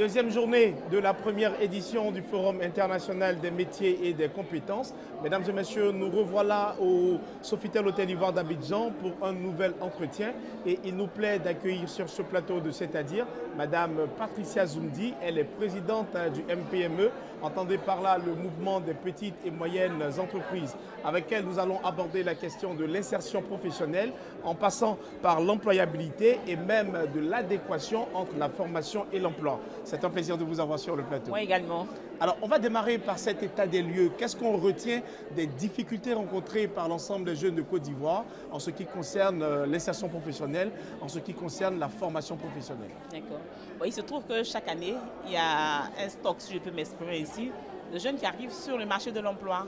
Deuxième journée de la première édition du Forum international des métiers et des compétences. Mesdames et messieurs, nous revoilà au Sofitel Hôtel Ivoire d'Abidjan pour un nouvel entretien. Et il nous plaît d'accueillir sur ce plateau de C'est-à-dire Madame Patricia Zoundi. Elle est présidente du MPME. Entendez par là le mouvement des petites et moyennes entreprises, avec elle nous allons aborder la question de l'insertion professionnelle en passant par l'employabilité et même de l'adéquation entre la formation et l'emploi. C'est un plaisir de vous avoir sur le plateau. Moi également. Alors, on va démarrer par cet état des lieux. Qu'est-ce qu'on retient des difficultés rencontrées par l'ensemble des jeunes de Côte d'Ivoire en ce qui concerne l'insertion professionnelle, en ce qui concerne la formation professionnelle? D'accord. Bon, il se trouve que chaque année, il y a un stock, si je peux m'exprimer ici, de jeunes qui arrivent sur le marché de l'emploi.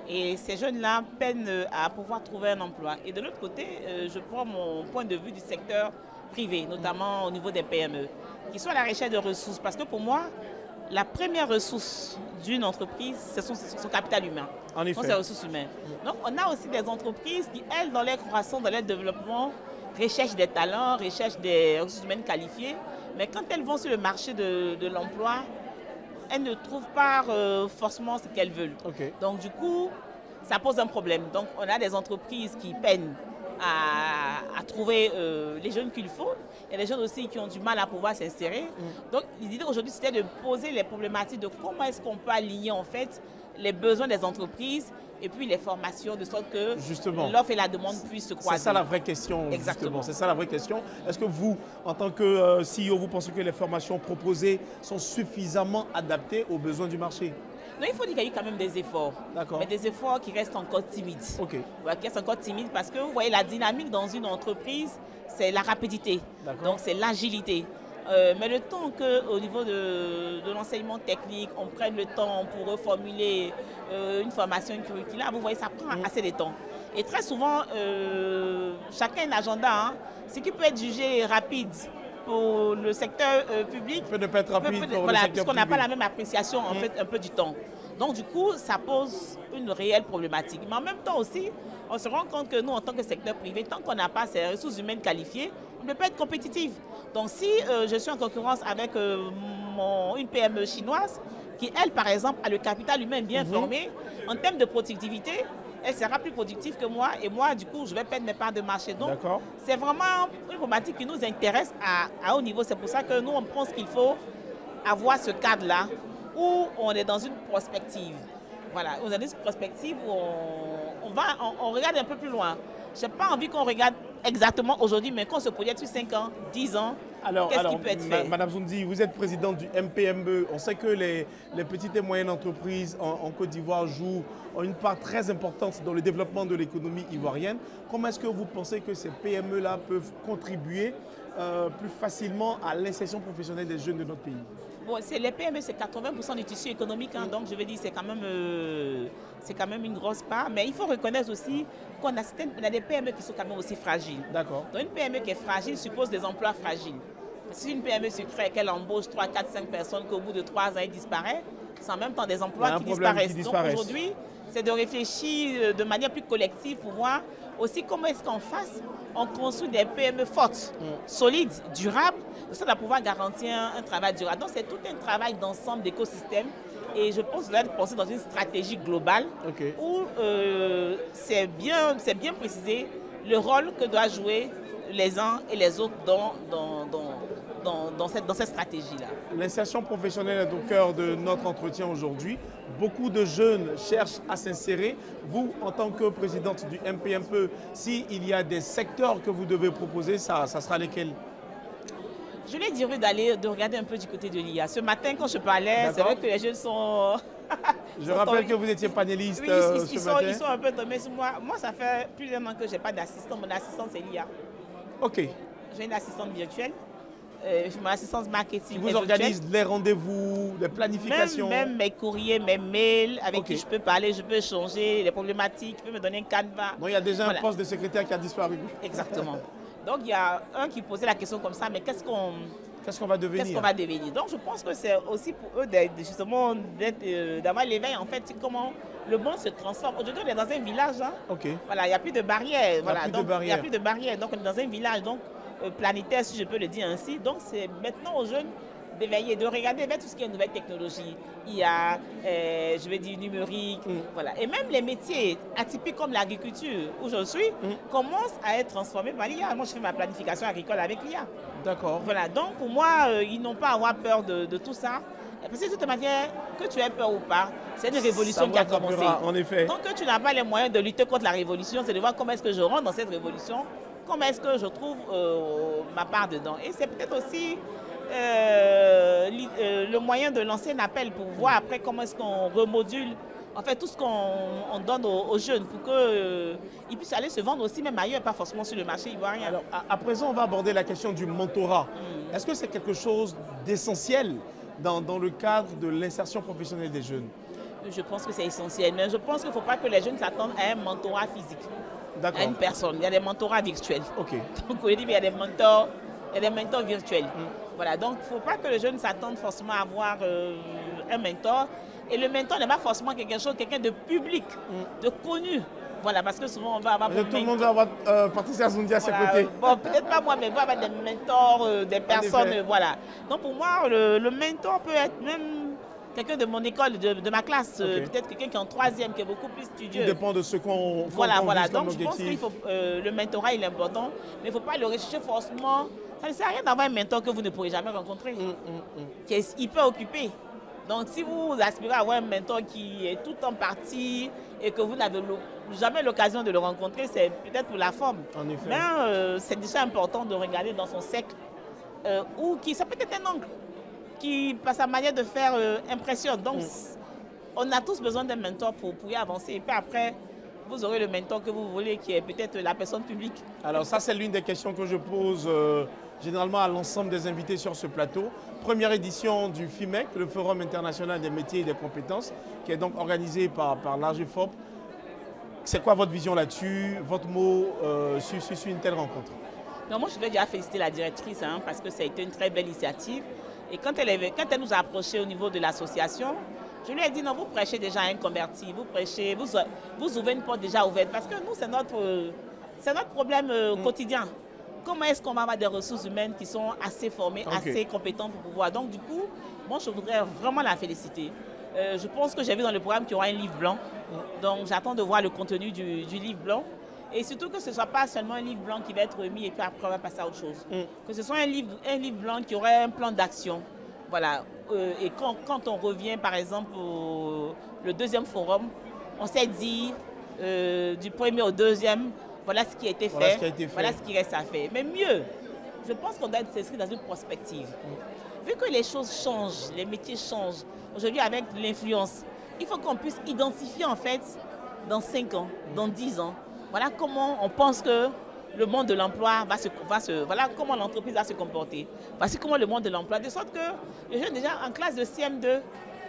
Et ces jeunes-là peinent à pouvoir trouver un emploi. Et de l'autre côté, je prends mon point de vue du secteur privé, notamment au niveau des PME, qui sont à la recherche de ressources. Parce que pour moi, la première ressource d'une entreprise, c'est son capital humain. En effet. Donc, c'est ressources humaines. Donc, on a aussi des entreprises qui, elles, dans leur croissance, dans leur développement, recherchent des talents, recherchent des ressources humaines qualifiées. Mais quand elles vont sur le marché de l'emploi, elles ne trouvent pas forcément ce qu'elles veulent. Okay. Donc, du coup, ça pose un problème. Donc, on a des entreprises qui peinent à trouver les jeunes qu'il faut. Il y a des jeunes aussi qui ont du mal à pouvoir s'insérer. Donc, l'idée aujourd'hui, c'était de poser les problématiques de comment est-ce qu'on peut aligner en fait les besoins des entreprises et puis les formations de sorte que l'offre et la demande puissent se croiser. C'est ça la vraie question. Exactement. C'est ça la vraie question. Est-ce que vous, en tant que CEO, vous pensez que les formations proposées sont suffisamment adaptées aux besoins du marché? Non, il faut dire qu'il y a eu quand même des efforts. D'accord. Mais des efforts qui restent encore timides. Ok. Ouais, qui restent encore timides parce que vous voyez, la dynamique dans une entreprise, c'est la rapidité. Donc, c'est l'agilité. Mais le temps qu'au niveau de l'enseignement technique, on prenne le temps pour reformuler une formation curriculaire, vous voyez, ça prend assez de temps. Et très souvent, chacun a un agenda. Hein. Ce qui peut être jugé rapide pour le secteur public peut ne pas être rapide pour le secteur privé. Puisqu'on n'a pas la même appréciation en fait un peu du temps. Donc du coup, ça pose une réelle problématique. Mais en même temps aussi, on se rend compte que nous, en tant que secteur privé, tant qu'on n'a pas ces ressources humaines qualifiées, on ne peut pas être compétitif. Donc si je suis en concurrence avec une PME chinoise, qui elle, par exemple, a le capital humain bien formé, en termes de productivité, elle sera plus productive que moi et moi, du coup, je vais perdre mes parts de marché. Donc, c'est vraiment une problématique qui nous intéresse à haut niveau. C'est pour ça que nous, on pense qu'il faut avoir ce cadre-là où on est dans une prospective. Voilà, on est dans une prospective où on regarde un peu plus loin. Je n'ai pas envie qu'on regarde exactement aujourd'hui, mais qu'on se projette sur 5 ans, 10 ans. Qu'est-ce qui peut être fait? Madame Zoundi, vous êtes présidente du MPME. On sait que les petites et moyennes entreprises en Côte d'Ivoire ont une part très importante dans le développement de l'économie ivoirienne. Comment est-ce que vous pensez que ces PME-là peuvent contribuer plus facilement à l'insertion professionnelle des jeunes de notre pays? Bon, les PME, c'est 80% du tissu économique, hein, donc je veux dire, c'est quand même une grosse part. Mais il faut reconnaître aussi qu'on a des PME qui sont quand même aussi fragiles. D'accord. Donc une PME qui est fragile suppose des emplois fragiles. Si une PME se crée, qu'elle embauche 3, 4, 5 personnes, qu'au bout de 3 ans, elle disparaît, c'est en même temps des emplois qui disparaissent. Donc aujourd'hui, c'est de réfléchir de manière plus collective pour voir aussi comment est-ce qu'en face, on construit des PME fortes, solides, durables, de sorte à pouvoir garantir un travail durable. Donc c'est tout un travail d'ensemble d'écosystème et je pense que là, de penser dans une stratégie globale où c'est bien précisé le rôle que doivent jouer les uns et les autres dans cette stratégie-là. L'insertion professionnelle est au cœur de notre entretien aujourd'hui. Beaucoup de jeunes cherchent à s'insérer. Vous, en tant que présidente du MPME, s'il y a des secteurs que vous devez proposer, ça sera lesquels? Je lui ai dit de regarder un peu du côté de l'IA. Ce matin, quand je parlais, c'est vrai que les jeunes sont... Je rappelle que vous étiez panéliste ils ce matin. Ils sont un peu tombés sur moi. Moi, ça fait plus d'un an que je n'ai pas d'assistant. Mon assistante, c'est l'IA. OK. J'ai une assistante virtuelle. Mon assistance marketing. Qui vous organise les rendez-vous, les planifications? Même mes courriers, mes mails, avec qui je peux parler, je peux changer les problématiques, je peux me donner un canevas. Donc il y a déjà un poste de secrétaire qui a disparu. Exactement. Donc il y a un qui posait la question comme ça, mais qu'est-ce qu'on va devenir? Donc je pense que c'est aussi pour eux justement d'avoir l'éveil en fait, comment le monde se transforme. Aujourd'hui on est dans un village, hein. Voilà, il n'y a plus de barrières. Il n'y a plus de barrières. Donc on est dans un village donc planétaire, si je peux le dire ainsi. Donc c'est maintenant aux jeunes d'éveiller, de regarder vers tout ce qui est nouvelle technologie, IA, je vais dire numérique, voilà. Et même les métiers atypiques comme l'agriculture, où je suis, commencent à être transformés par l'IA. Moi, je fais ma planification agricole avec l'IA. D'accord. Voilà, donc pour moi, ils n'ont pas à avoir peur de tout ça. Parce que de toute manière, que tu aies peur ou pas, c'est une révolution qui a commencé. En effet. Donc que tu n'as pas les moyens de lutter contre la révolution, c'est de voir comment est-ce que je rentre dans cette révolution, comment est-ce que je trouve ma part dedans. Et c'est peut-être aussi le moyen de lancer un appel pour voir après comment est-ce qu'on remodule en fait tout ce qu'on donne aux jeunes pour qu'ils puissent aller se vendre aussi même ailleurs, pas forcément sur le marché ivoirien. Alors à présent, on va aborder la question du mentorat. Est-ce que c'est quelque chose d'essentiel dans le cadre de l'insertion professionnelle des jeunes? Je pense que c'est essentiel, mais je pense qu'il ne faut pas que les jeunes s'attendent à un mentorat physique, à une personne. Il y a des mentorats virtuels. Ok. Donc, il y a des mentors virtuels. Voilà, donc il ne faut pas que les jeunes s'attendent forcément à avoir un mentor. Et le mentor n'est pas forcément quelqu'un de public, de connu. Voilà, parce que souvent on va avoir... Tout le monde va avoir Patricia Zoundi à ses côtés. Bon, peut-être pas moi, mais on va avoir des mentors, des personnes, voilà. Donc pour moi, le mentor peut être même quelqu'un de mon école, de ma classe, peut-être quelqu'un qui est en troisième, qui est beaucoup plus studieux. Tout dépend de ce qu'on voilà. Donc je pense qu'il faut, le mentorat il est important, mais il ne faut pas le rechercher forcément. Ça ne sert à rien d'avoir un mentor que vous ne pourrez jamais rencontrer, qui est hyper occupé. Donc si vous aspirez à avoir un mentor qui est tout en partie et que vous n'avez jamais l'occasion de le rencontrer, c'est peut-être pour la forme. En effet. Mais c'est déjà important de regarder dans son cercle, ou ça peut être un oncle, qui, par sa manière de faire, impressionne. Donc, on a tous besoin d'un mentor pour y avancer. Et puis après, vous aurez le mentor que vous voulez, qui est peut-être la personne publique. Alors ça, c'est l'une des questions que je pose généralement à l'ensemble des invités sur ce plateau. Première édition du FIMEC, le Forum international des métiers et des compétences, qui est donc organisé par l'AGEFOP. C'est quoi votre vision là-dessus, votre mot sur une telle rencontre? Non, moi, je voudrais déjà féliciter la directrice, parce que ça a été une très belle initiative. Et quand elle nous a approchés au niveau de l'association, je lui ai dit non, vous prêchez déjà un converti, vous prêchez, vous ouvrez une porte déjà ouverte. Parce que nous, c'est notre problème quotidien. Comment est-ce qu'on va avoir des ressources humaines qui sont assez formées, assez compétentes pour pouvoir. Donc du coup, moi je voudrais vraiment la féliciter. Je pense que j'ai vu dans le programme qu'il y aura un livre blanc. Donc j'attends de voir le contenu du livre blanc. Et surtout que ce ne soit pas seulement un livre blanc qui va être remis et puis après on va passer à autre chose. Que ce soit un livre blanc qui aurait un plan d'action. Voilà. Et quand on revient par exemple le deuxième forum, on s'est dit du premier au deuxième, voilà ce qui a été fait, voilà ce qui reste à faire. Mais mieux, je pense qu'on doit s'inscrire dans une prospective. Vu que les choses changent, les métiers changent, aujourd'hui avec l'influence, il faut qu'on puisse identifier en fait dans 5 ans, dans 10 ans, voilà comment on pense que le monde de l'emploi voilà comment l'entreprise va se comporter. Voici comment le monde de l'emploi, de sorte que les jeunes déjà en classe de CM2,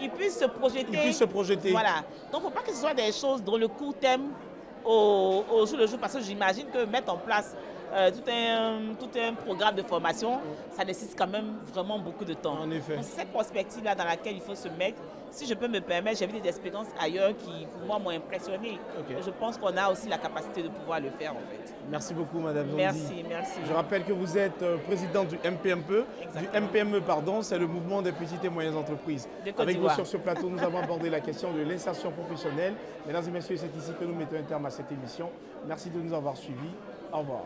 ils puissent se projeter. Voilà. Donc il ne faut pas que ce soit des choses dans le court terme au jour le jour, parce que j'imagine que mettre en place tout un programme de formation, ça nécessite quand même vraiment beaucoup de temps. En effet. C'est cette perspective-là dans laquelle il faut se mettre. Si je peux me permettre, j'ai vu des expériences ailleurs qui, pour moi, m'ont impressionné. Je pense qu'on a aussi la capacité de pouvoir le faire, en fait. Merci beaucoup, Madame Zoundi. Merci. Je rappelle que vous êtes présidente du MPME. Exactement. Du MPME, pardon, c'est le mouvement des petites et moyennes entreprises. Avec vous sur ce plateau, nous avons abordé la question de l'insertion professionnelle. Mesdames et messieurs, c'est ici que nous mettons un terme à cette émission. Merci de nous avoir suivis. Au revoir.